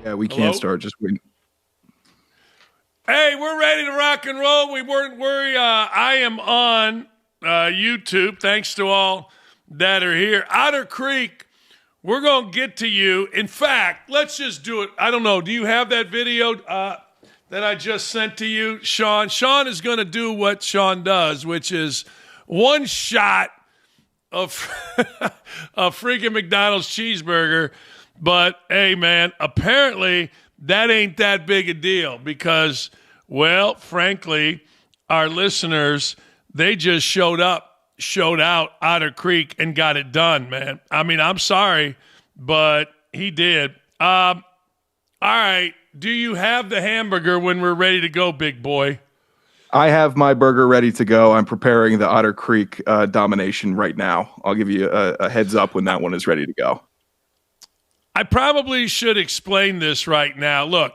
Yeah, we Hello? can't start. Just wait. Hey, we're ready to rock and roll. We weren't worried. I am on YouTube. Thanks to all that are here. Otter Creek, we're going to get to you. In fact, let's just do it. I don't know. Do you have that video that I just sent to you, Sean? Sean is going to do what Sean does, which is one shot of a freaking McDonald's cheeseburger. But, hey, man, apparently that ain't that big a deal because, well, frankly, our listeners, they just showed out Otter Creek and got it done, man. I mean, I'm sorry, but he did. All right, do you have the hamburger when we're ready to go, big boy? I have my burger ready to go. I'm preparing the Otter Creek domination right now. I'll give you a heads up when that one is ready to go. I probably should explain this right now. Look,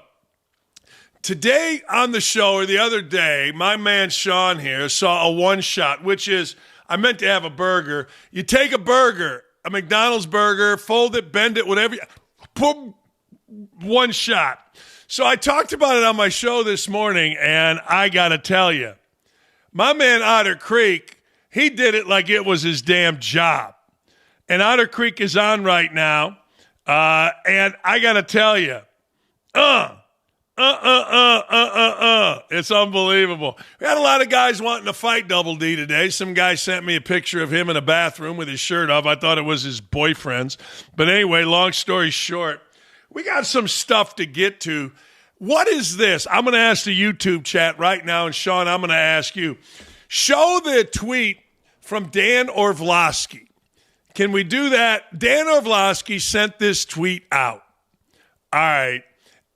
today on the show or the other day, my man Sean here saw a one shot, which is I meant to have a burger. You take a burger, a McDonald's burger, fold it, bend it, whatever. Boom, one shot. So I talked about it on my show this morning, and I got to tell you, my man Otter Creek, he did it like it was his damn job. And Otter Creek is on right now. And I got to tell you, it's unbelievable. We had a lot of guys wanting to fight Double D today. Some guy sent me a picture of him in a bathroom with his shirt off. I thought it was his boyfriend's. But anyway, long story short, we got some stuff to get to. What is this? I'm going to ask the YouTube chat right now. And Sean, I'm going to ask you. Show the tweet from Dan Orlovsky. Can we do that? Dan Orlovsky sent this tweet out. All right.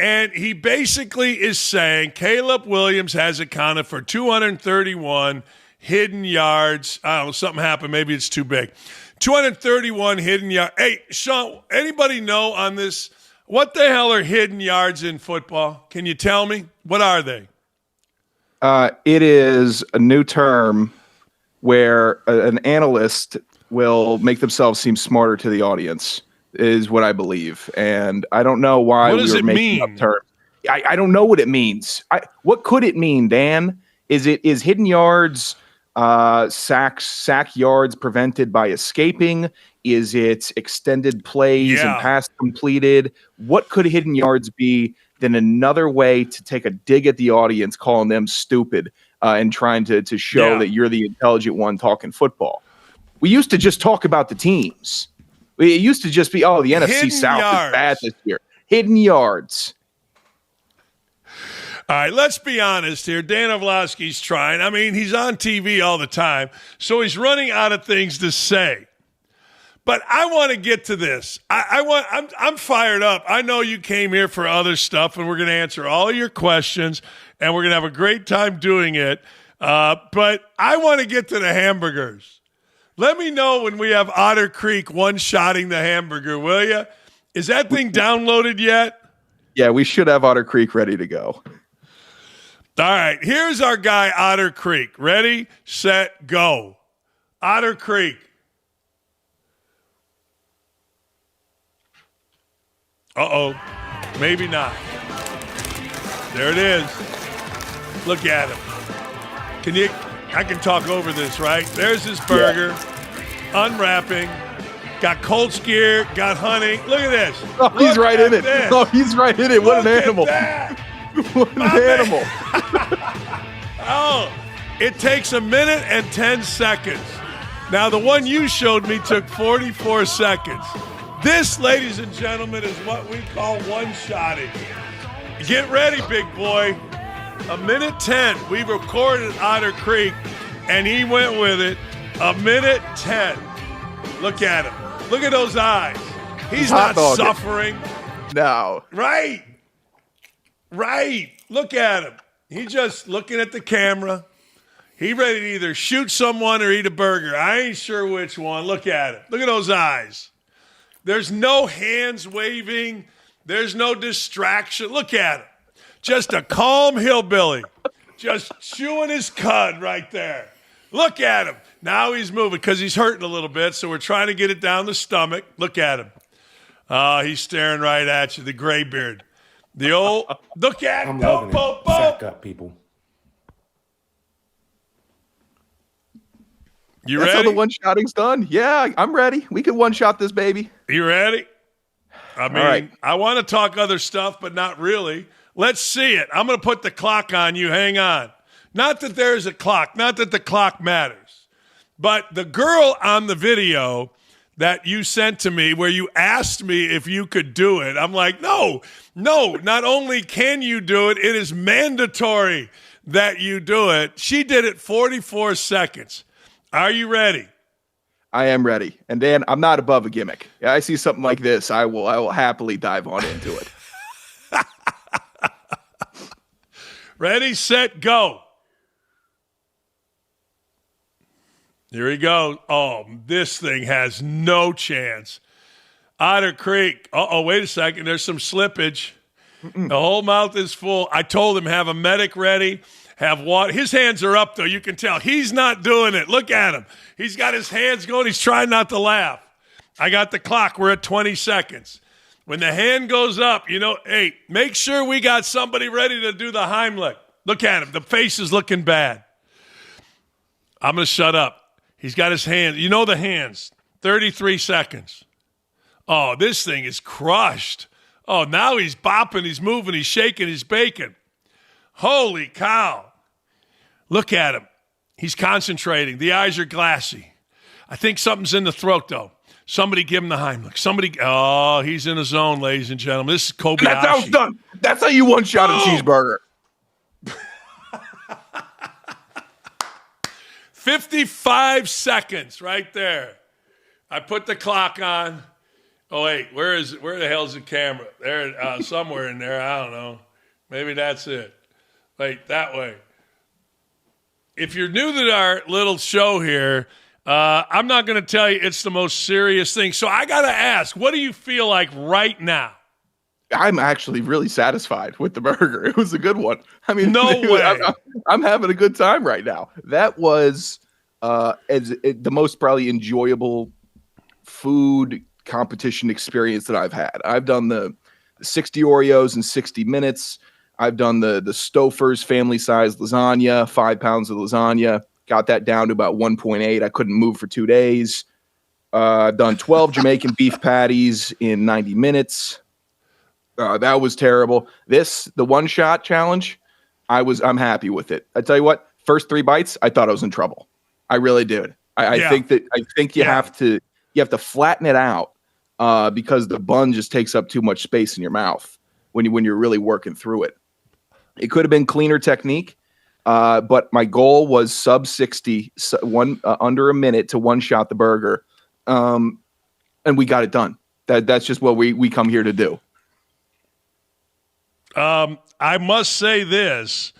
And he basically is saying Caleb Williams has accounted for 231 hidden yards. I don't know, something happened. Maybe it's too big. 231 hidden yards. Hey, Sean, anybody know on this? What the hell are hidden yards in football? Can you tell me? What are they? It is a new term where an analyst will make themselves seem smarter to the audience, is what I believe. And I don't know why we were making up terms. I don't know what it means. What could it mean, Dan? Is hidden yards, sack yards prevented by escaping? Is it extended plays and pass completed? What could hidden yards be than another way to take a dig at the audience, calling them stupid and trying to show that you're the intelligent one talking football? We used to just talk about the teams. It used to just be, the NFC hidden South yards. is bad this year. Hidden yards. All right, let's be honest here. Dan Orlovsky's trying. I mean, he's on TV all the time, so he's running out of things to say. But I want to get to this. I'm fired up. I know you came here for other stuff, and we're going to answer all your questions, and we're going to have a great time doing it. But I want to get to the hamburgers. Let me know when we have Otter Creek one-shotting the hamburger, will you? Is that thing downloaded yet? Yeah, we should have Otter Creek ready to go. All right, here's our guy, Otter Creek. Ready, set, go. Otter Creek. Uh-oh, maybe not. There it is. Look at him. I can talk over this, right? There's his burger, unwrapping, got cold skier, got honey. Look at this. Oh, he's right in it. Oh, he's right in it. What an animal. What an animal. Oh, it takes a minute and 10 seconds. Now, the one you showed me took 44 seconds. This, ladies and gentlemen, is what we call one-shotting. Get ready, big boy. A minute 10. We recorded Otter Creek, and he went with it. A minute 10. Look at him. Look at those eyes. He's not suffering. No. Right. Look at him. He's just looking at the camera. He ready to either shoot someone or eat a burger. I ain't sure which one. Look at him. Look at those eyes. There's no hands waving. There's no distraction. Look at him. Just a calm hillbilly. Just chewing his cud right there. Look at him. Now he's moving because he's hurting a little bit, so we're trying to get it down the stomach. Look at him. He's staring right at you, the gray beard. The old look at I'm loving it. Sack up, people. You That's ready? how the one-shotting's done. Yeah, I'm ready. We can one-shot this baby. You ready? I mean, right. I want to talk other stuff, but not really. Let's see it. I'm going to put the clock on you. Hang on. Not that there's a clock. Not that the clock matters. But the girl on the video that you sent to me where you asked me if you could do it, I'm like, no. Not only can you do it, it is mandatory that you do it. She did it 44 seconds. Are you ready? I am ready. And Dan, I'm not above a gimmick. Yeah, I see something like this, I will happily dive on into it. Ready, set, go. Here we go. Oh, this thing has no chance. Otter Creek. Uh-oh, wait a second. There's some slippage. The whole mouth is full. I told him have a medic ready, have water. His hands are up, though. You can tell. He's not doing it. Look at him. He's got his hands going. He's trying not to laugh. I got the clock. We're at 20 seconds. When the hand goes up, hey, make sure we got somebody ready to do the Heimlich. Look at him. The face is looking bad. I'm going to shut up. He's got his hands. You know the hands. 33 seconds. Oh, this thing is crushed. Oh, now he's bopping, he's moving, he's shaking, he's baking. Holy cow. Look at him. He's concentrating. The eyes are glassy. I think something's in the throat, though. Somebody give him the Heimlich. He's in a zone, ladies and gentlemen. This is Kobayashi. That's how it's done. That's how you one-shot a cheeseburger. 55 seconds right there. I put the clock on. Oh, wait, where the hell's the camera? There, somewhere in there. I don't know. Maybe that's it. Wait, that way. If you're new to our little show here, I'm not going to tell you it's the most serious thing. So I got to ask, what do you feel like right now? I'm actually really satisfied with the burger. It was a good one. I mean, no way. I'm having a good time right now. That was the most probably enjoyable food competition experience that I've had. I've done the 60 Oreos in 60 minutes. I've done the Stouffer's family size lasagna, 5 pounds of lasagna. Got that down to about 1.8. I couldn't move for 2 days. I've done 12 Jamaican beef patties in 90 minutes. That was terrible. The one shot challenge, I'm happy with it. I tell you what, first 3 bites, I thought I was in trouble. I really did. I think you have to flatten it out because the bun just takes up too much space in your mouth when you're really working through it. It could have been cleaner technique, but my goal was sub 60, under a minute to one shot the burger, and we got it done. That's just what we come here to do. I must say this,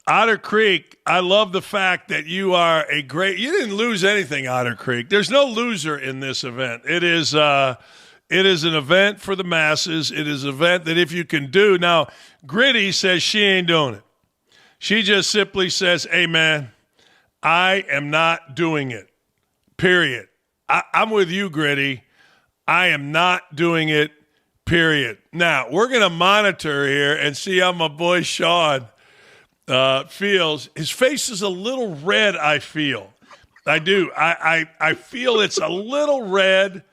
Otter Creek, I love the fact that you didn't lose anything, Otter Creek. There's no loser in this event. It is an event for the masses. It is an event that if you can do. Now, Gritty says she ain't doing it. She just simply says, hey, man, I am not doing it, period. I'm with you, Gritty. I am not doing it, period. Now, we're going to monitor here and see how my boy Sean feels. His face is a little red, I feel. I do. I feel it's a little red.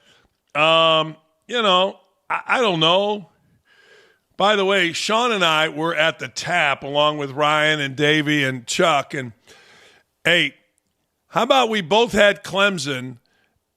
I don't know. By the way, Sean and I were at the Tap along with Ryan and Davey and Chuck. And, hey, how about we both had Clemson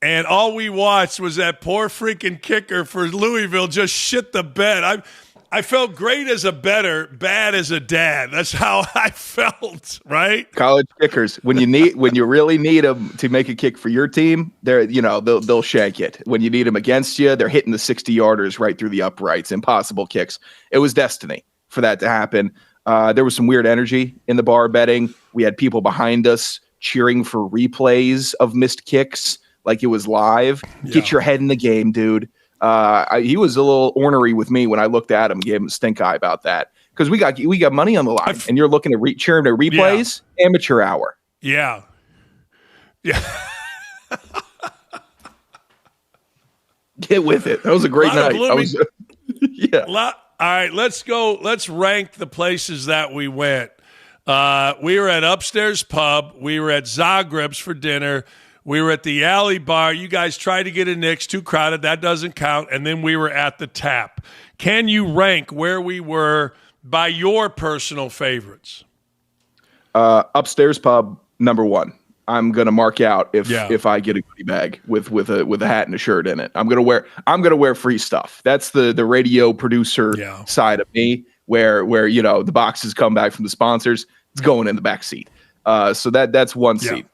and all we watched was that poor freaking kicker for Louisville just shit the bed. I felt great as a bettor, bad as a dad. That's how I felt, right? College kickers, when you really need them to make a kick for your team, they'll shank it. When you need them against you, they're hitting the 60-yarders right through the uprights, impossible kicks. It was destiny for that to happen. There was some weird energy in the bar betting. We had people behind us cheering for replays of missed kicks like it was live. Yeah. Get your head in the game, dude. He was a little ornery with me when I looked at him, gave him a stink eye about that because we got money on the line, and you're looking at cheering to replays, amateur hour. Yeah. Get with it. That was a great night. All right, let's go. Let's rank the places that we went. We were at Upstairs Pub. We were at Zagreb's for dinner. We were at the Alley Bar. You guys tried to get a Nick's, too crowded. That doesn't count. And then we were at the Tap. Can you rank where we were by your personal favorites? Upstairs Pub, number one. I'm gonna mark out if I get a goodie bag with a hat and a shirt in it. I'm gonna wear free stuff. That's the radio producer side of me, where the boxes come back from the sponsors. It's going in the back seat. So that's one seat.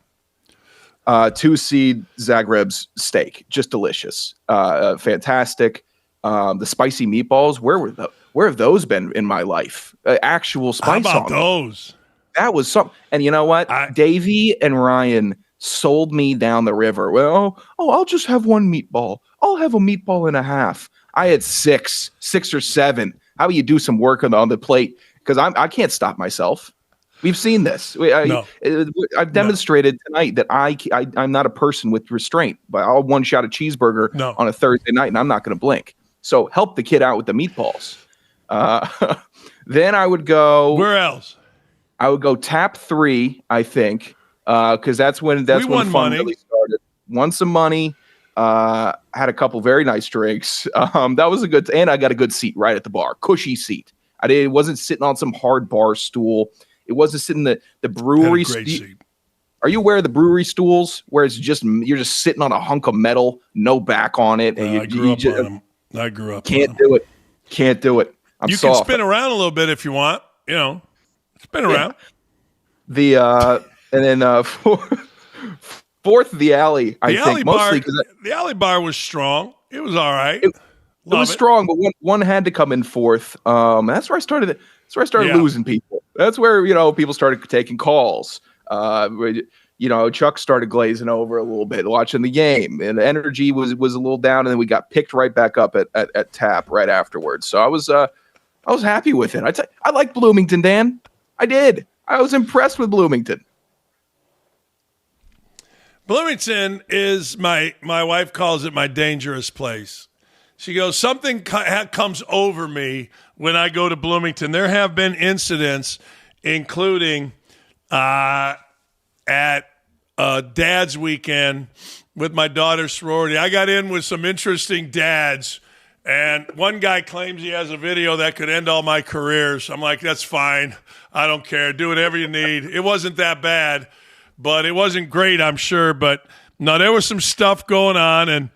2 seed Zagreb's steak, just delicious, fantastic. The spicy meatballs, where have those been in my life? Actual spice. How about those? That was something. And you know what? Davey and Ryan sold me down the river. Well, I'll just have one meatball. I'll have a meatball and a half. I had six or seven. How about you do some work on the plate? Because I can't stop myself. We've seen this. I've demonstrated tonight that I'm not a person with restraint. But I'll one shot a cheeseburger on a Thursday night, and I'm not going to blink. So help the kid out with the meatballs. Then I would go. Where else? I would go Tap 3, I think, because that's when fun money. Really started. Won some money. Had a couple very nice drinks. That was a good, and I got a good seat right at the bar, cushy seat. It wasn't sitting on some hard bar stool. It wasn't sitting the brewery. Seat. Are you aware of the brewery stools where it's you're just sitting on a hunk of metal, no back on it? And I grew up on them. I grew up. Can't do it. Can't do it. You can spin around a little bit if you want. Spin around. The and then fourth, the alley. The alley bar was strong. It was all right. It was strong, but one had to come in fourth. And that's where I started. That's where I started losing people. That's where people started taking calls. Chuck started glazing over a little bit watching the game, and the energy was a little down, and then we got picked right back up at Tap right afterwards. So I was happy with it. I like Bloomington, Dan. I did. I was impressed with Bloomington. Bloomington is my wife calls it my dangerous place. She goes, something comes over me when I go to Bloomington. There have been incidents, including at Dad's weekend with my daughter's sorority. I got in with some interesting dads, and one guy claims he has a video that could end all my careers. I'm like, that's fine. I don't care. Do whatever you need. It wasn't that bad, but it wasn't great, I'm sure. But no, there was some stuff going on, and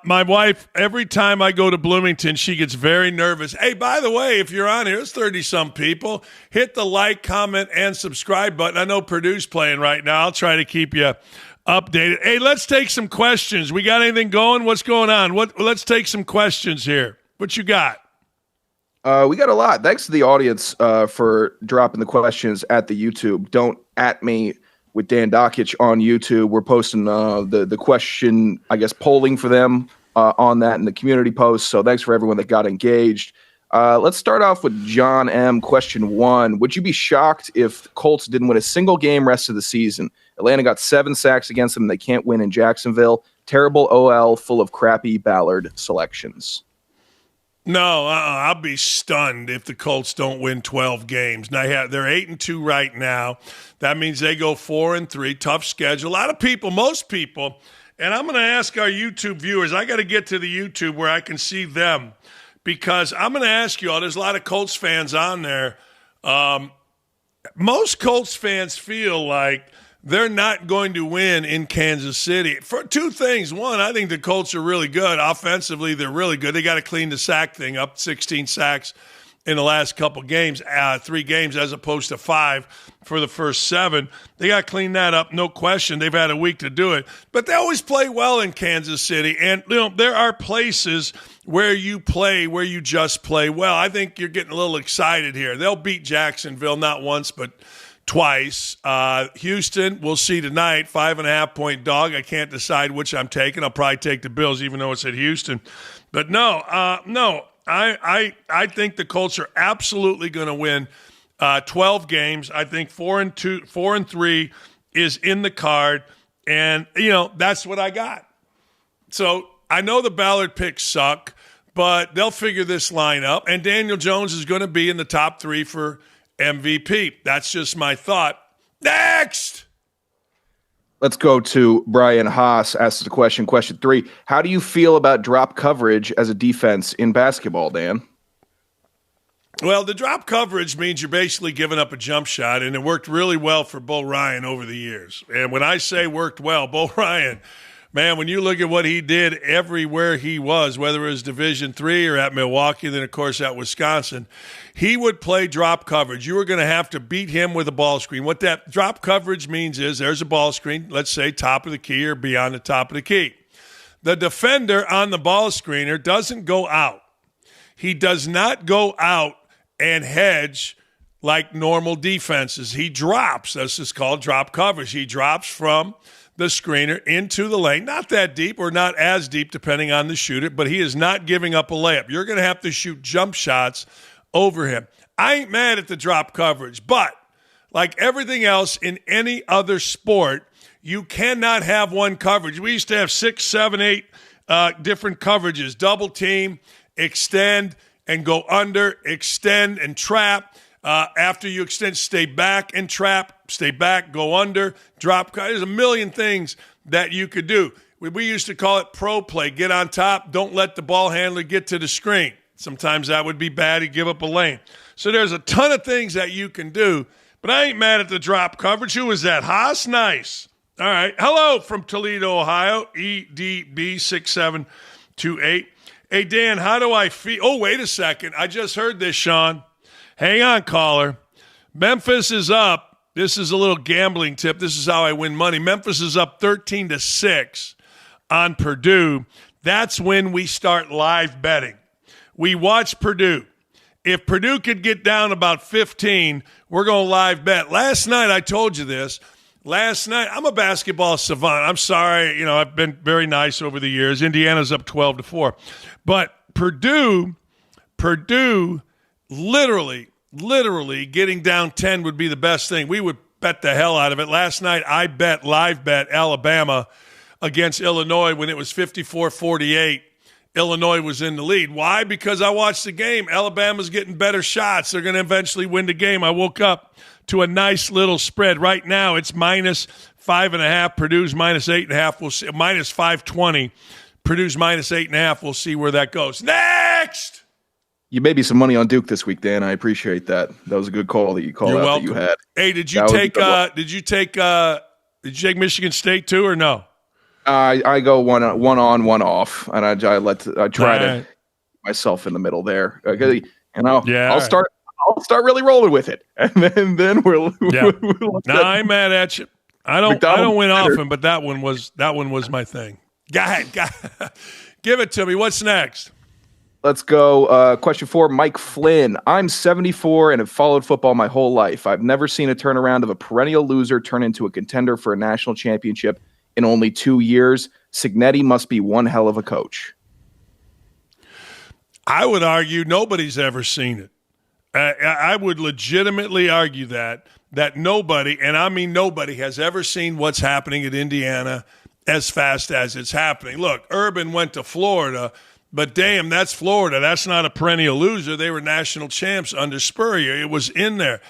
my wife, every time I go to Bloomington, she gets very nervous. Hey, by the way, if you're on here, it's 30-some people. Hit the like, comment, and subscribe button. I know Purdue's playing right now. I'll try to keep you updated. Hey, let's take some questions. We got anything going? What's going on? Let's take some questions here. What you got? We got a lot. Thanks to the audience for dropping the questions at the YouTube. Don't at me with Dan Dakich on YouTube. We're posting the question, I guess, polling for them on that in the community post. So thanks for everyone that got engaged. Let's start off with John M. Question 1. Would you be shocked if the Colts didn't win a single game rest of the season? Atlanta got 7 sacks against them. And they can't win in Jacksonville. Terrible OL full of crappy Ballard selections. No, I'll be stunned if the Colts don't win 12 games. Now they're 8-2 right now. That means they go 4-3. Tough schedule. A lot of people, most people, and I'm going to ask our YouTube viewers. I got to get to the YouTube where I can see them, because I'm going to ask you all. There's a lot of Colts fans on there. Most Colts fans feel like they're not going to win in Kansas City for 2 things. One, I think the Colts are really good. Offensively, they're really good. They got to clean the sack thing up, 16 sacks in the last couple games, 3 games as opposed to 5 for the first 7. They got to clean that up, no question. They've had a week to do it. But they always play well in Kansas City. And, there are places where you just play well. I think you're getting a little excited here. They'll beat Jacksonville not once but twice. Houston, we'll see tonight, 5.5-point dog. I can't decide which I'm taking. I'll probably take the Bills, even though it's at Houston. But no, I think the Colts are absolutely going to win 12 games. I think 4-3 is in the card, and that's what I got. So I know the Ballard picks suck, but they'll figure this line up, and Daniel Jones is going to be in the top 3 for MVP. That's just my thought. Next! Let's go to Brian Haas. Asks the question. Question 3. How do you feel about drop coverage as a defense in basketball, Dan? Well, the drop coverage means you're basically giving up a jump shot, and it worked really well for Bo Ryan over the years. And when I say worked well, Bo Ryan, man, when you look at what he did everywhere he was, whether it was Division III or at Milwaukee, then, of course, at Wisconsin, he would play drop coverage. You were going to have to beat him with a ball screen. What that drop coverage means is there's a ball screen, let's say top of the key or beyond the top of the key. The defender on the ball screener doesn't go out. He does not go out and hedge like normal defenses. He drops. This is called drop coverage. He drops from the screener into the lane, not that deep or not as deep depending on the shooter, but he is not giving up a layup. You're going to have to shoot jump shots over him. I ain't mad at the drop coverage, but like everything else in any other sport, you cannot have one coverage. We used to have 6, 7, 8 different coverages: double team, extend and go under, extend and trap. After you extend, stay back and trap, stay back, go under, drop. There's a million things that you could do. We used to call it pro play. Get on top, don't let the ball handler get to the screen. Sometimes that would be bad. He'd give up a lane. So there's a ton of things that you can do, but I ain't mad at the drop coverage. Who was that? Haas? Nice. All right. Hello from Toledo, Ohio, EDB6728. Hey, Dan, how do I feel? Oh, wait a second. I just heard this, Sean. Hang on, caller. Memphis is up. This is a little gambling tip. This is how I win money. Memphis is up 13-6 on Purdue. That's when we start live betting. We watch Purdue. If Purdue could get down about 15, we're going to live bet. Last night, I told you this. Last night, I'm a basketball savant. I'm sorry. I've been very nice over the years. Indiana's up 12-4. But Purdue literally getting down 10 would be the best thing. We would bet the hell out of it. Last night, I live bet Alabama against Illinois when it was 54-48. Illinois was in the lead. Why? Because I watched the game. Alabama's getting better shots. They're going to eventually win the game. I woke up to a nice little spread. Right now, it's -5.5. Purdue's -8.5. We'll see. -520. Purdue's -8.5. We'll see where that goes. Next! You made me some money on Duke this week, Dan. I appreciate that. That was a good call that you called You're out welcome. that you had. Hey, did you take Michigan State too, or no? I go one on, one off, and I try to myself in the middle there. Okay, I'll start really rolling with it, and then we'll. Yeah. No, I'm mad at you. I don't win often, but that one was my thing. Go ahead. Give it to me. What's next? Let's go. Question 4, Mike Flynn. I'm 74 and have followed football my whole life. I've never seen a turnaround of a perennial loser turn into a contender for a national championship in only 2 years. Signetti must be one hell of a coach. I would argue nobody's ever seen it. I would legitimately argue that nobody, and I mean nobody, has ever seen what's happening at Indiana as fast as it's happening. Look, Urban went to Florida, but damn, that's Florida. That's not a perennial loser. They were national champs under Spurrier. It was in there.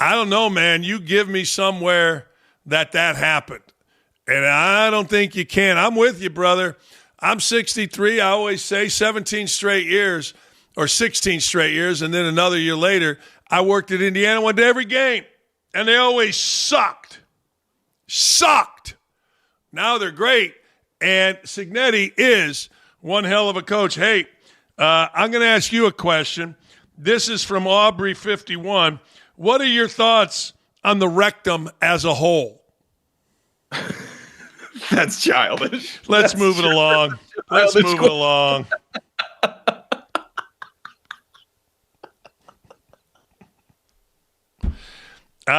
I don't know, man. You give me somewhere that happened. And I don't think you can. I'm with you, brother. I'm 63. I always say 17 straight years or 16 straight years. And then another year later, I worked at Indiana, went to every game. And they always sucked. Now they're great. And Signetti is one hell of a coach. Hey, I'm going to ask you a question. This is from Aubrey51. What are your thoughts on the rectum as a whole? That's childish. Let's move it along. I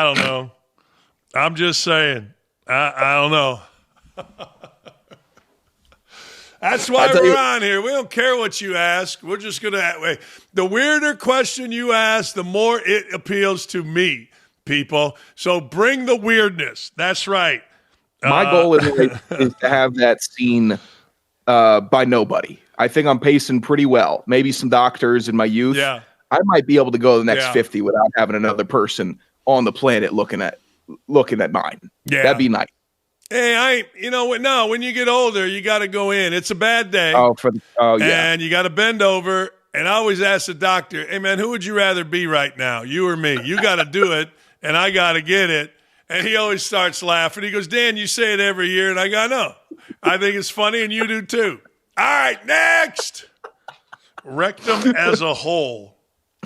don't know. I'm just saying. I don't know. That's why we're on here. We don't care what you ask. We're just going to – the weirder question you ask, the more it appeals to me, people. So bring the weirdness. That's right. My goal is to have that seen by nobody. I think I'm pacing pretty well. Maybe some doctors in my youth. Yeah. I might be able to go the next 50 without having another person on the planet looking at mine. Yeah. That'd be nice. Hey, when you get older, you got to go in. It's a bad day. Yeah. And you got to bend over. And I always ask the doctor, hey, man, who would you rather be right now, you or me? You got to do it, and I got to get it. And he always starts laughing. He goes, Dan, you say it every year. And I go, no. I think it's funny, and you do too. All right, next. Rectum as a whole.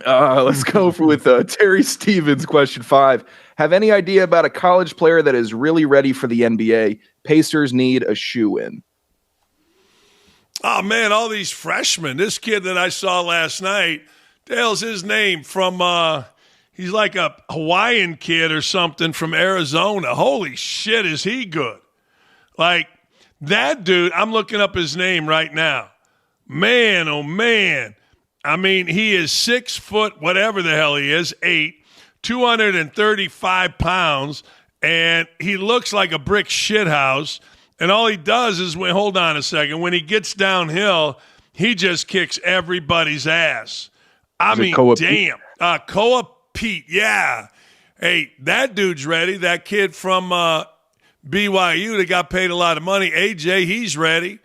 Let's go with Terry Stevens, question 5. Have any idea about a college player that is really ready for the NBA? Pacers need a shoe-in. Oh, man, all these freshmen. This kid that I saw last night, the hell's his name? He's like a Hawaiian kid or something from Arizona. Holy shit, is he good? Like, that dude, I'm looking up his name right now. Man, oh, man. I mean, he is 6 foot, whatever the hell he is, 8, 235 pounds, and he looks like a brick shithouse. And all he does is, hold on a second, when he gets downhill, he just kicks everybody's ass. I mean, damn. Koa Pete, yeah. Hey, that dude's ready. That kid from BYU that got paid a lot of money, AJ, he's ready.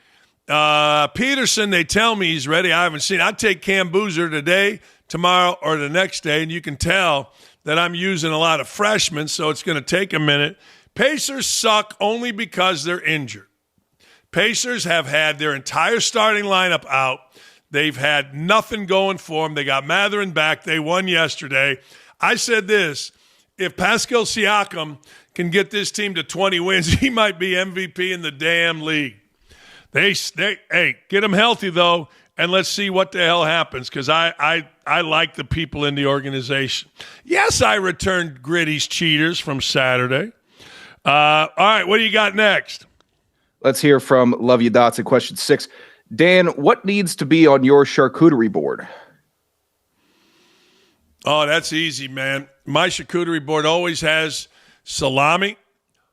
Peterson, they tell me he's ready. I haven't seen it. I'd take Cam Boozer today, tomorrow, or the next day, and you can tell that I'm using a lot of freshmen, so it's going to take a minute. Pacers suck only because they're injured. Pacers have had their entire starting lineup out. They've had nothing going for them. They got Matherin back. They won yesterday. I said this, if Pascal Siakam can get this team to 20 wins, he might be MVP in the damn league. Hey, get him healthy, though, and let's see what the hell happens, because I like the people in the organization. Yes, I returned Gritty's cheaters from Saturday. All right, what do you got next? Let's hear from Love You Dots at question 6. Dan, what needs to be on your charcuterie board? Oh, that's easy, man. My charcuterie board always has salami,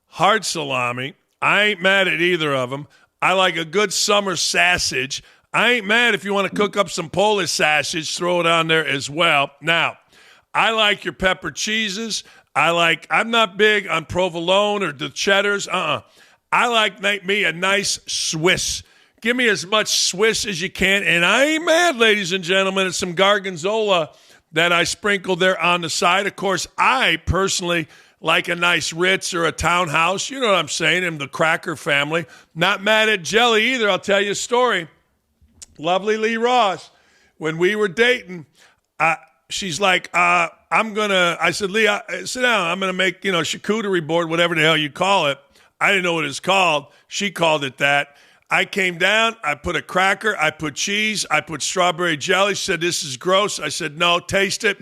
hard salami. I ain't mad at either of them. I like a good summer sausage. I ain't mad if you want to cook up some Polish sausage, throw it on there as well. Now, I like your pepper cheeses. I'm not big on provolone or the cheddars. I like me a nice Swiss. Give me as much Swiss as you can. And I ain't mad, ladies and gentlemen. It's some Gorgonzola that I sprinkled there on the side. Of course, I personally like a nice Ritz or a Townhouse. You know what I'm saying? I'm the Cracker family. Not mad at jelly either. I'll tell you a story. Lovely Lee Ross, when we were dating, she's like, I said, Lee, sit down. I'm going to make, charcuterie board, whatever the hell you call it. I didn't know what it's called. She called it that. I came down. I put a cracker. I put cheese. I put strawberry jelly. She said, this is gross. I said, no, taste it.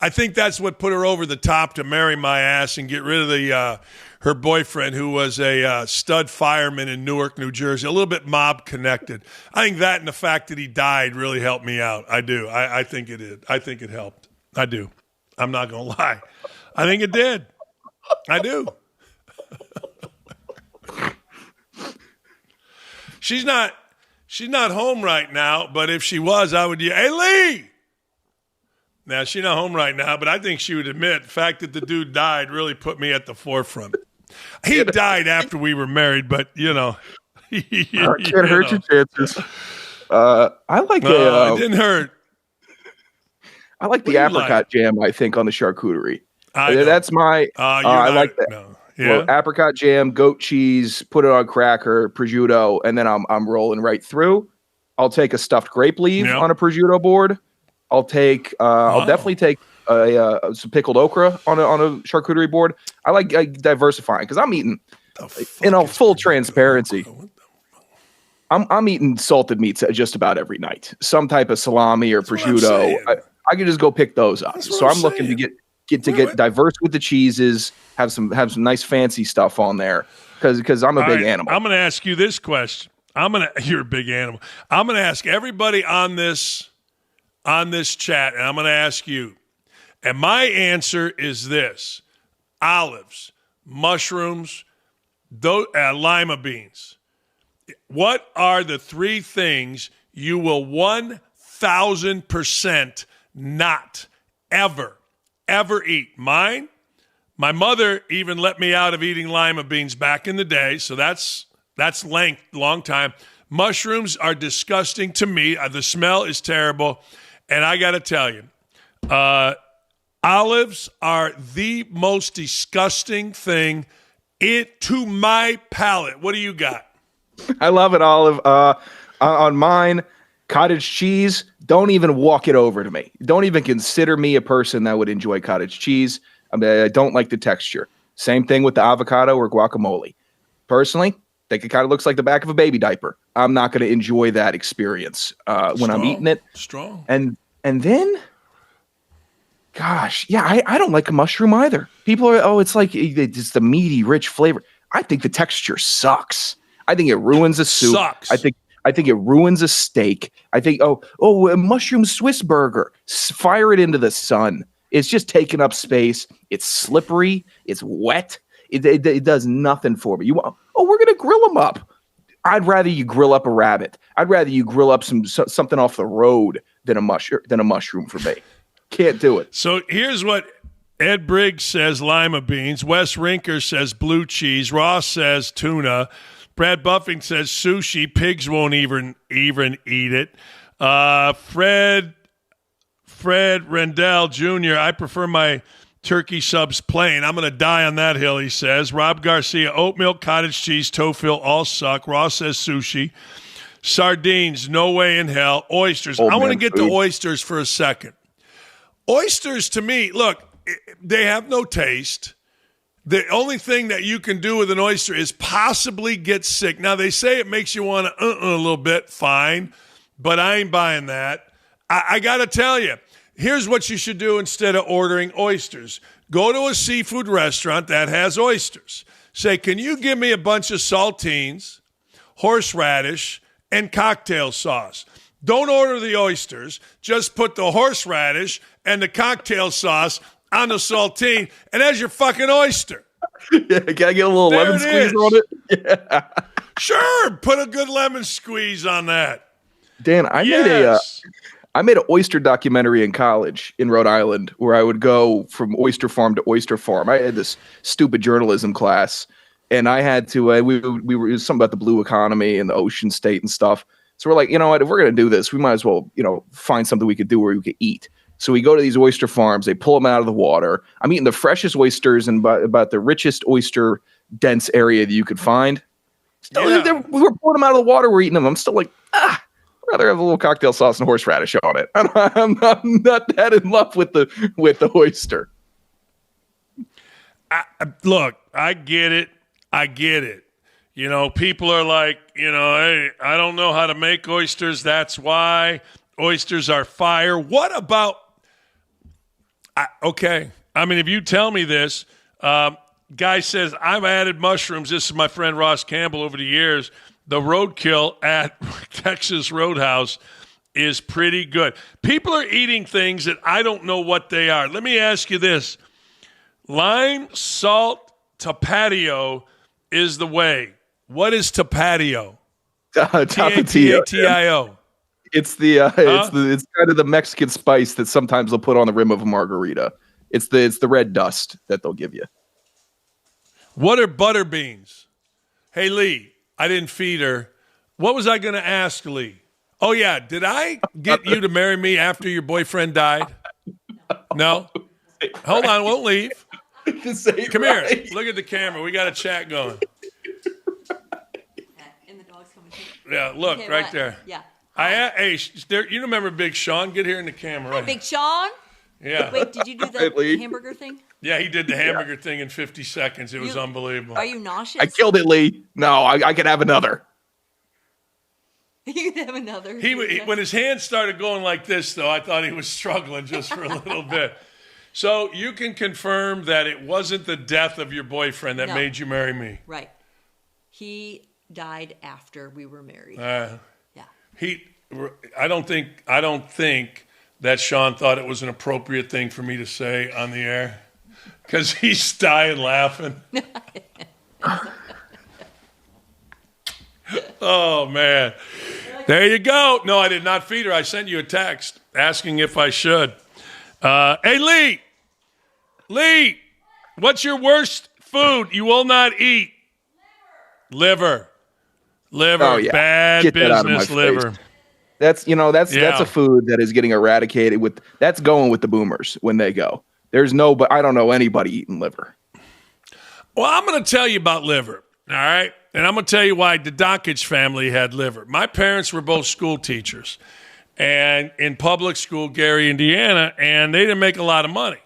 I think that's what put her over the top to marry my ass and get rid of her boyfriend, who was a stud fireman in Newark, New Jersey, a little bit mob connected. I think that and the fact that he died really helped me out. I do. I think it did. I think it helped. I do. I'm not going to lie. I think it did. I do. She's not home right now, but if she was, I would, hey, Lee! Now, she's not home right now, but I think she would admit the fact that the dude died really put me at the forefront. He died after we were married, but, can't hurt your chances. I like it didn't hurt. I like the apricot jam, I think, on the charcuterie. That's my I like that. No. Yeah. Well, apricot jam, goat cheese, put it on cracker, prosciutto, and then I'm rolling right through. I'll take a stuffed grape leaf on a prosciutto board. I'll definitely take some pickled okra on a charcuterie board. I like diversifying because I'm eating in full transparency. I'm eating salted meats just about every night. Some type of salami or prosciutto. I can just go pick those up. So I'm looking to get diverse with the cheeses. Have some nice fancy stuff on there because I'm a big animal. I'm going to ask you this question. You're a big animal. I'm going to ask everybody on this chat, and I'm going to ask you. And my answer is this: olives, mushrooms, lima beans. What are the 3 things you will 1,000% not ever eat. My mother even let me out of eating lima beans back in the day, so that's long time. Mushrooms are disgusting to me. The smell is terrible, and I got to tell you, olives are the most disgusting thing to my palate. What do you got? I love it, Olive. On mine, cottage cheese, don't even walk it over to me. Don't even consider me a person that would enjoy cottage cheese. I don't like the texture. Same thing with the avocado or guacamole. Personally, I think it kind of looks like the back of a baby diaper. I'm not going to enjoy that experience when I'm eating it. Strong. And then, gosh, yeah, I don't like a mushroom either. People are, it's like it's the meaty, rich flavor. I think the texture sucks. I think it ruins a soup. Sucks. I think it ruins a steak. I think, a mushroom Swiss burger. Fire it into the sun. It's just taking up space. It's slippery. It's wet. It does nothing for me. We're going to grill them up. I'd rather you grill up a rabbit. I'd rather you grill up something off the road than a mushroom for me. Can't do it. So here's what Ed Briggs says, lima beans. Wes Rinker says blue cheese. Ross says tuna. Brad Buffing says sushi. Pigs won't even eat it. Fred Rendell Jr., I prefer my turkey subs plain. I'm going to die on that hill, he says. Rob Garcia, oat milk, cottage cheese, tofu, all suck. Ross says sushi. Sardines, no way in hell. Oysters. I want to get to oysters for a second. Oysters, to me, look, they have no taste. The only thing that you can do with an oyster is possibly get sick. Now, they say it makes you want to a little bit. Fine. But I ain't buying that. I got to tell you, here's what you should do instead of ordering oysters. Go to a seafood restaurant that has oysters. Say, can you give me a bunch of saltines, horseradish, and cocktail sauce? Don't order the oysters. Just put the horseradish and the cocktail sauce on the saltine, and there's your fucking oyster. Yeah, can I get a little lemon squeeze on it? Yeah. Sure, put a good lemon squeeze on that. Dan, I made an oyster documentary in college in Rhode Island where I would go from oyster farm to oyster farm. I had this stupid journalism class, and I had to. It was something about the blue economy and the ocean state and stuff. So we're like, you know what? If we're going to do this, we might as well, find something we could do where we could eat. So we go to these oyster farms. They pull them out of the water. I'm eating the freshest oysters in about the richest oyster dense area that you could find. We were pulling them out of the water. We're eating them. I'm still like, I'd rather have a little cocktail sauce and horseradish on it. I'm not that in love with the oyster. Look, I get it. People are like, hey, I don't know how to make oysters. That's why oysters are fire. What about... okay. I mean, if you tell me this, guy says, I've added mushrooms. This is my friend Ross Campbell over the years. The roadkill at Texas Roadhouse is pretty good. People are eating things that I don't know what they are. Let me ask you this. Lime, salt, tapatio is the way. What is tapatio? Tapatio. It's it's kind of the Mexican spice that sometimes they'll put on the rim of a margarita. It's the red dust that they'll give you. What are butter beans? Hey, Lee, I didn't feed her. What was I going to ask, Lee? Oh, yeah. Did I get you to marry me after your boyfriend died? No? Hold on. Won't leave. Come here. Look at the camera. We got a chat going. And the dog's coming too. Yeah, look, okay, right there. Yeah. Hey, you remember Big Sean? Get here in the camera. Right. Hey, Big Sean? Yeah. Wait, did you do the hamburger thing? Yeah, he did the hamburger thing in 50 seconds. It was unbelievable. Are you nauseous? I killed it, Lee. No, I could have another. You could have another. When his hands started going like this, though, I thought he was struggling just for a little bit. So you can confirm that it wasn't the death of your boyfriend that made you marry me. Right. He died after we were married. Yeah. I don't think that Sean thought it was an appropriate thing for me to say on the air because he's dying laughing. Oh man! There you go. No, I did not feed her. I sent you a text asking if I should. Hey, Lee, what's your worst food you will not eat? Liver. Oh, yeah. Bad Get that out of business my liver. face. That's a food that is getting eradicated that's going with the boomers when they go. But I don't know anybody eating liver. Well, I'm going to tell you about liver, all right? And I'm going to tell you why the Dakich family had liver. My parents were both school teachers and in public school, Gary, Indiana, and they didn't make a lot of money.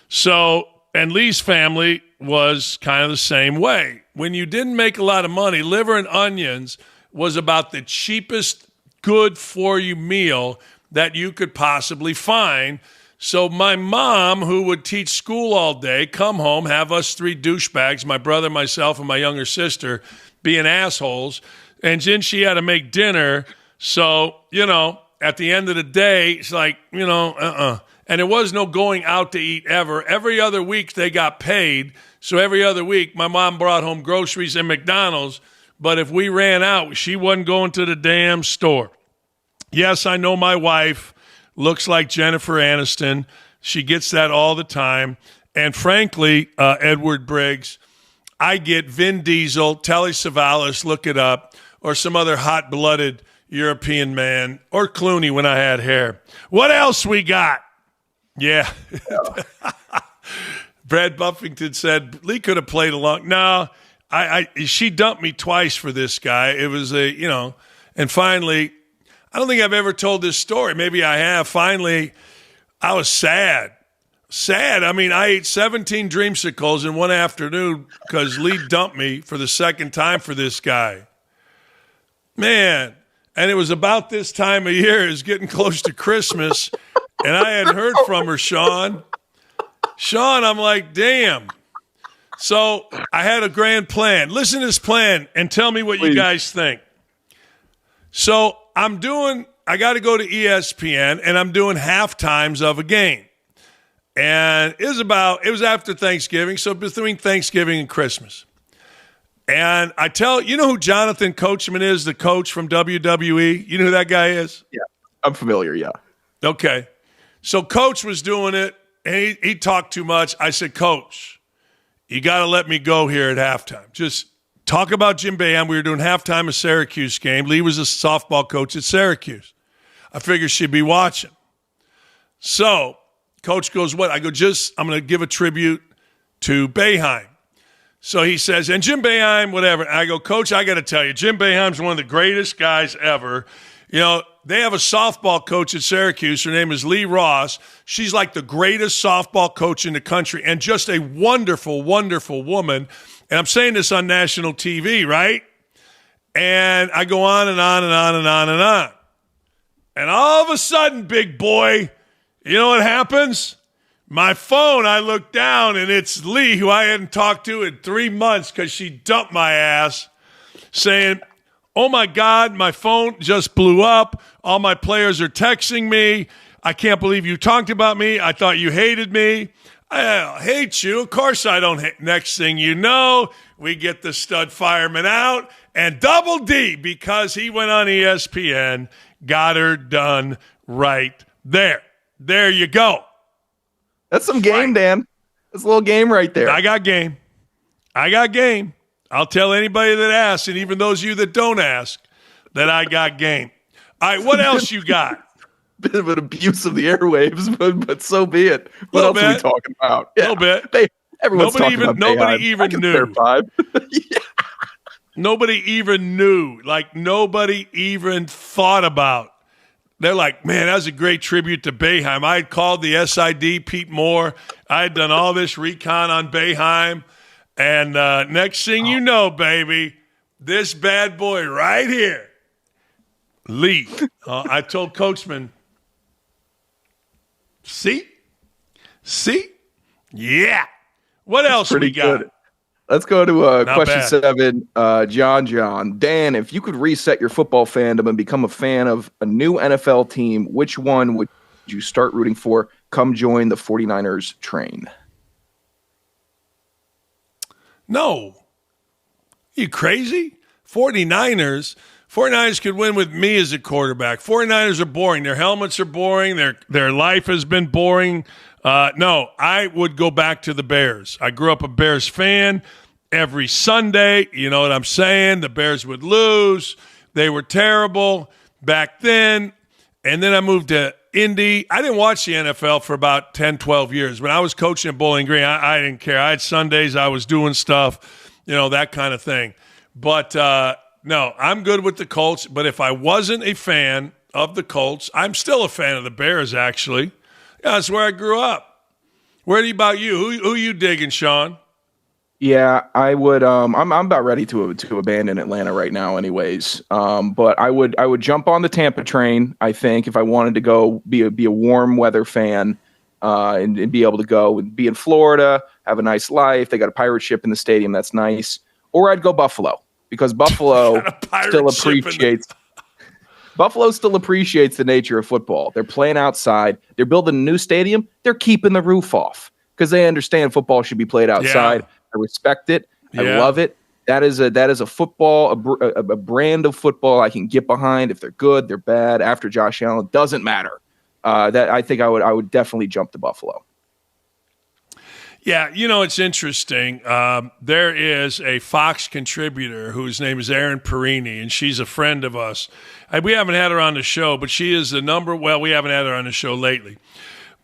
So, and Lee's family was kind of the same way. When you didn't make a lot of money, liver and onions was about the cheapest good-for-you meal that you could possibly find. So my mom, who would teach school all day, come home, have us three douchebags, my brother, myself, and my younger sister, being assholes. And then she had to make dinner. So, at the end of the day, it's like, And there was no going out to eat ever. Every other week they got paid. So every other week my mom brought home groceries and McDonald's. But if we ran out, she wasn't going to the damn store. Yes, I know my wife looks like Jennifer Aniston. She gets that all the time. And frankly, Edward Briggs, I get Vin Diesel, Telly Savalas, look it up, or some other hot-blooded European man, or Clooney when I had hair. What else we got? Yeah. Brad Buffington said, Lee could have played along. No, she dumped me twice for this guy. It was and finally, I don't think I've ever told this story. Maybe I have. Finally, I was sad. I mean, I ate 17 dreamsicles in one afternoon because Lee dumped me for the second time for this guy. Man, and it was about this time of year. It was getting close to Christmas, and I hadn't heard from her, Sean. I'm like, damn. So I had a grand plan. Listen to this plan and tell me what you guys think. So I got to go to ESPN, and I'm doing half times of a game. And it was after Thanksgiving, so between Thanksgiving and Christmas. And you know who Jonathan Coachman is, the coach from WWE? You know who that guy is? Yeah, I'm familiar, yeah. Okay. So Coach was doing it, and he talked too much. I said, Coach, you got to let me go here at halftime. Just talk about Jim Boeheim. We were doing halftime of Syracuse game. Lee was a softball coach at Syracuse. I figured she'd be watching. So Coach goes, what? I go, I'm going to give a tribute to Boeheim. So he says, and Jim Boeheim, whatever. And I go, Coach, I got to tell you, Jim Boeheim's one of the greatest guys ever. They have a softball coach at Syracuse. Her name is Lee Ross. She's like the greatest softball coach in the country and just a wonderful, wonderful woman. And I'm saying this on national TV, right? And I go on and on and on and on and on. And all of a sudden, big boy, you know what happens? My phone, I look down, and it's Lee, who I hadn't talked to in 3 months because she dumped my ass, saying, oh, my God, my phone just blew up. All my players are texting me. I can't believe you talked about me. I thought you hated me. I hate you. Of course I don't hate. Next thing you know, we get the stud fireman out, and Double D, because he went on ESPN, got her done right there. There you go. That's some game, Dan. That's a little game right there. I got game. I'll tell anybody that asks, and even those of you that don't ask, that I got game. All right, what else you got? Bit of an abuse of the airwaves, but so be it. What else are we talking about? A little bit. Everyone's talking about nobody even knew. Yeah. Nobody even knew. Like, nobody even thought about. They're like, man, that was a great tribute to Boeheim. I had called the SID, Pete Moore. I had done all this recon on Boeheim. And next thing you know, baby, this bad boy right here, Lee. I told Coachman, see? Yeah. What else we got? Good. Let's go to question bad. 7. John. Dan, if you could reset your football fandom and become a fan of a new NFL team, which one would you start rooting for? Come join the 49ers train. No. You crazy? 49ers 49ers could win with me as a quarterback. 49ers are boring. Their helmets are boring. Their life has been boring. No, I would go back to the Bears. I grew up a Bears fan. Every Sunday, you know what I'm saying? The Bears would lose. They were terrible back then. And then I moved to Indy. I didn't watch the NFL for about 10, 12 years. When I was coaching at Bowling Green, I didn't care. I had Sundays. I was doing stuff, that kind of thing. But no, I'm good with the Colts. But if I wasn't a fan of the Colts, I'm still a fan of the Bears, actually. Yeah, that's where I grew up. Where about you? Who you digging, Sean? Yeah, I would. I'm about ready to abandon Atlanta right now, anyways. But I would jump on the Tampa train. I think if I wanted to go be a warm weather fan, and be able to go and be in Florida, have a nice life. They got a pirate ship in the stadium. That's nice. Or I'd go Buffalo because Buffalo still appreciates. Buffalo still appreciates the nature of football. They're playing outside. They're building a new stadium. They're keeping the roof off because they understand football should be played outside. Yeah. I respect it. I love it. That is a football, a brand of football I can get behind. If they're good, they're bad. After Josh Allen, doesn't matter. That I think I would definitely jump to Buffalo. Yeah, it's interesting. There is a Fox contributor whose name is Erin Perini, and she's a friend of us. We haven't had her on the show, but she is we haven't had her on the show lately.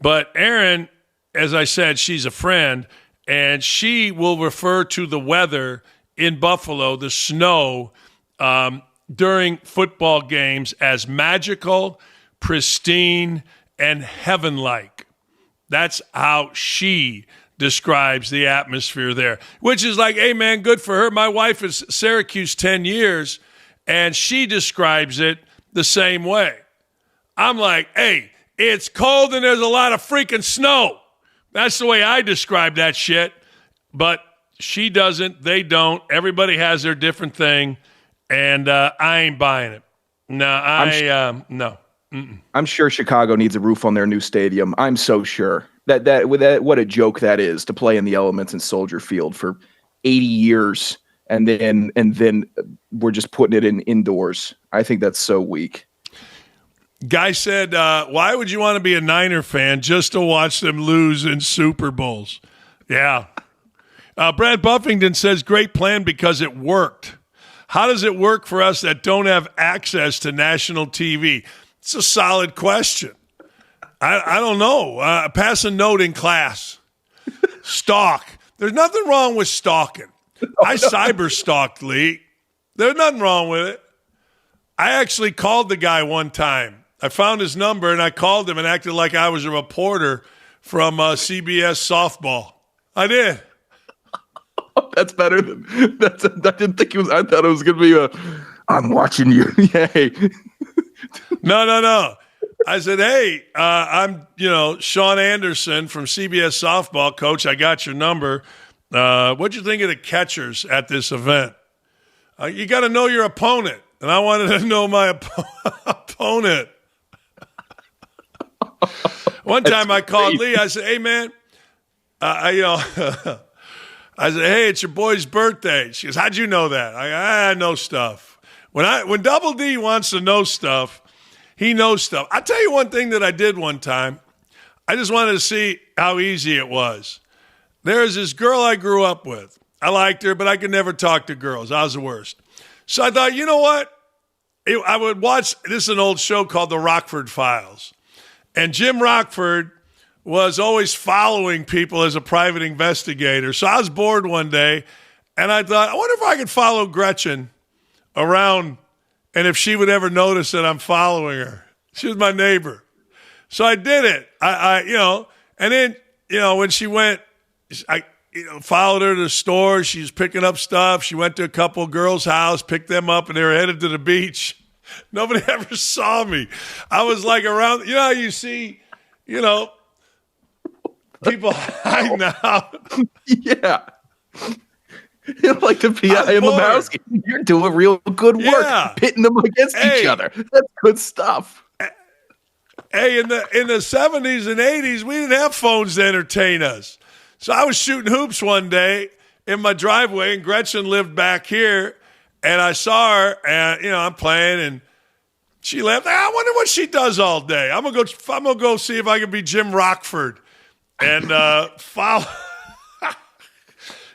But Erin, as I said, she's a friend, and she will refer to the weather in Buffalo, the snow, during football games as magical, pristine, and heaven-like. That's how she describes the atmosphere there, which is like, hey, man, good for her. My wife is Syracuse 10 years, and she describes it the same way. I'm like, hey, it's cold and there's a lot of freaking snow. That's the way I describe that shit. But she doesn't. They don't. Everybody has their different thing, and I ain't buying it. No, no. Mm-mm. I'm sure Chicago needs a roof on their new stadium. I'm so sure that what a joke that is to play in the elements in Soldier Field for 80 years, and then we're just putting it in indoors. I think that's so weak. Guy said, why would you want to be a Niner fan just to watch them lose in Super Bowls? Yeah. Brad Buffington says, great plan because it worked. How does it work for us that don't have access to national TV? It's a solid question. I don't know. Pass a note in class. Stalk. There's nothing wrong with stalking. I cyber stalked, Lee. There's nothing wrong with it. I actually called the guy one time. I found his number, and I called him and acted like I was a reporter from CBS softball. I did. That's better than that's. I didn't think it was. I thought it was going to be I'm watching you. Yay. No. I said, hey, I'm Sean Anderson from CBS softball. Coach, I got your number. What'd you think of the catchers at this event? You got to know your opponent, and I wanted to know my opponent. One time I called Lee. I said, hey, man, I said, hey, it's your boy's birthday. She goes, how'd you know that? I know stuff. When Double D wants to know stuff, he knows stuff. I'll tell you one thing that I did one time. I just wanted to see how easy it was. There's this girl I grew up with. I liked her, but I could never talk to girls. I was the worst. So I thought, you know what? I would watch, this is an old show called The Rockford Files. And Jim Rockford was always following people as a private investigator. So I was bored one day, and I thought, I wonder if I could follow Gretchen around and if she would ever notice that I'm following her. She was my neighbor. So I did it. And then, when she went, I followed her to the store. She was picking up stuff. She went to a couple of girls' house, picked them up, and they were headed to the beach. Nobody ever saw me. I was like around, how you see, people hiding out. Yeah. Like the PI and Lebowski. You're doing real good work, pitting them against each other. That's good stuff. Hey, in the 70s and 80s, we didn't have phones to entertain us. So I was shooting hoops one day in my driveway, and Gretchen lived back here, And I saw her, and I'm playing, and she left. I wonder what she does all day. I'm gonna go see if I can be Jim Rockford and follow.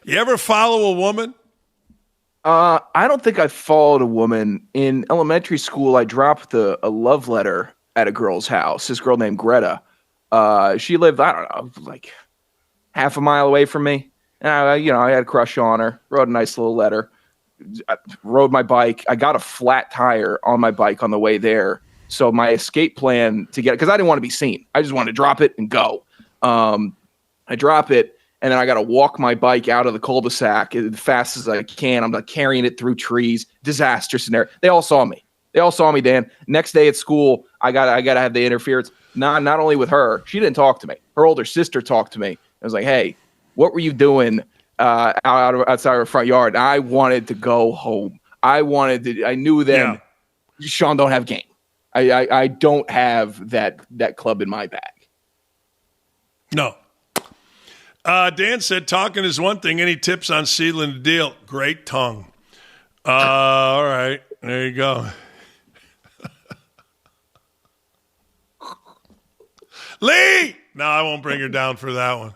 You ever follow a woman? I don't think I followed a woman. In elementary school, I dropped a love letter at a girl's house. This girl named Greta. She lived, I don't know, like half a mile away from me. And I had a crush on her. Wrote a nice little letter. I rode my bike. I got a flat tire on my bike on the way there. So my escape plan to get it, because I didn't want to be seen. I just wanted to drop it and go. I drop it, and then I got to walk my bike out of the cul-de-sac as fast as I can. I'm like carrying it through trees. Disaster scenario. They all saw me. Dan. Next day at school, I gotta have the interference. Not only with her, she didn't talk to me. Her older sister talked to me. I was like, "Hey, what were you doing outside our front yard?" And I wanted to go home. I knew then, Sean don't have game. I don't have that club in my bag. No. Dan said talking is one thing. Any tips on sealing the deal? Great tongue. All right. There you go. Lee! No, I won't bring her down for that one.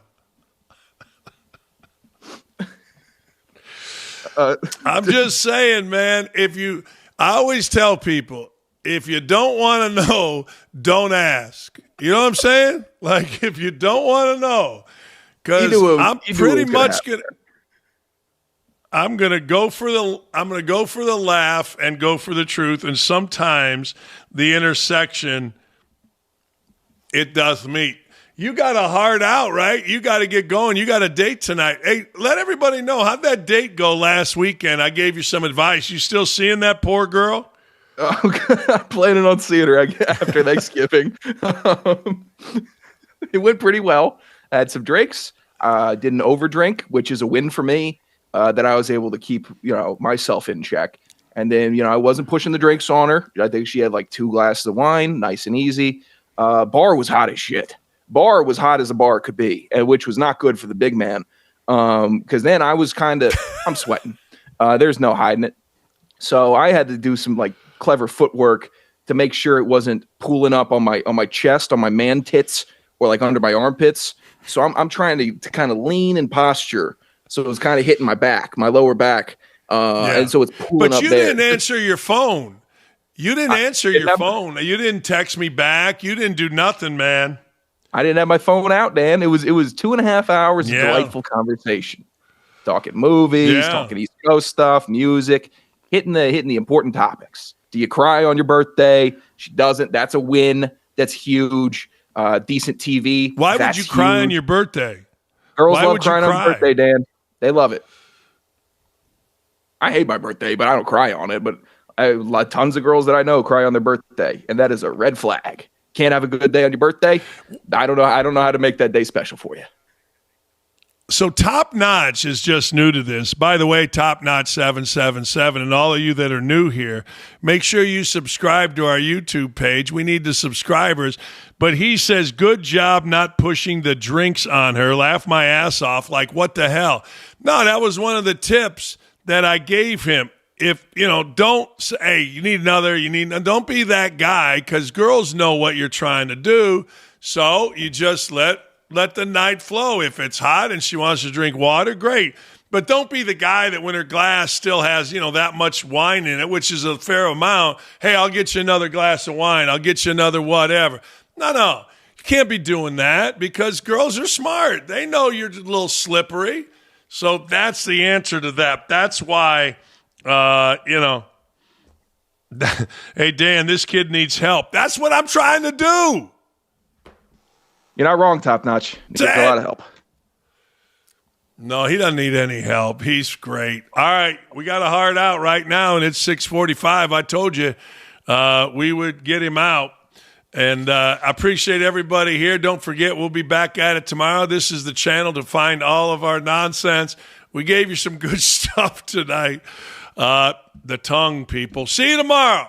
I'm just saying, man, I always tell people, if you don't want to know, don't ask. You know what I'm saying? Like, if you don't want to know, because I'm gonna go for the laugh and go for the truth, and sometimes the intersection it does meet. You got a hard out, right? You got to get going. You got a date tonight. Hey, let everybody know, how'd that date go last weekend? I gave you some advice. You still seeing that poor girl? I'm planning on seeing her after Thanksgiving. It went pretty well. I had some drinks. Didn't overdrink, which is a win for me. That I was able to keep, myself in check. And then, I wasn't pushing the drinks on her. I think she had like 2 glasses of wine, nice and easy. Bar was hot as shit. Bar was hot as a bar could be, which was not good for the big man. Because then I was I'm sweating. There's no hiding it. So I had to do some like clever footwork to make sure it wasn't pooling up on my chest, on my man tits, or like under my armpits. So I'm trying to kind of lean and posture. So it was kind of hitting my back, my lower back. And so it's pooling up there. But you didn't answer your phone. You didn't answer your phone. You didn't text me back. You didn't do nothing, man. I didn't have my phone out, Dan. It was 2.5 hours of delightful conversation. Talking movies, talking East Coast stuff, music, hitting the important topics. Do you cry on your birthday? She doesn't. That's a win. That's huge. Decent TV. Why would you cry on your birthday? Girls love crying on their birthday, Dan. They love it. I hate my birthday, but I don't cry on it. But tons of girls that I know cry on their birthday, and that is a red flag. Can't have a good day on your birthday. I don't know how to make that day special for you. So Top Notch is just new to this. By the way, Top Notch 777, and all of you that are new here, make sure you subscribe to our YouTube page. We need the subscribers. But he says, good job not pushing the drinks on her. Laugh my ass off. Like, what the hell? No, that was one of the tips that I gave him. If, don't say, hey, don't be that guy, because girls know what you're trying to do. So you just let the night flow. If it's hot and she wants to drink water, great. But don't be the guy that when her glass still has, that much wine in it, which is a fair amount. Hey, I'll get you another glass of wine. I'll get you another whatever. No. You can't be doing that, because girls are smart. They know you're a little slippery. So that's the answer to that. That's why, hey, Dan, this kid needs help. That's what I'm trying to do. You're not wrong, Top Notch. He needs a lot of help. No, he doesn't need any help. He's great. All right, we got a hard out right now, and it's 6:45. I told you we would get him out. And I appreciate everybody here. Don't forget, we'll be back at it tomorrow. This is the channel to find all of our nonsense. We gave you some good stuff tonight. The tongue, people. See you tomorrow.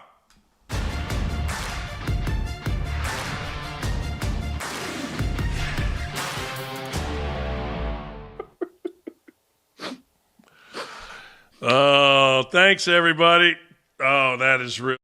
Oh, Thanks, everybody. Oh, that is real.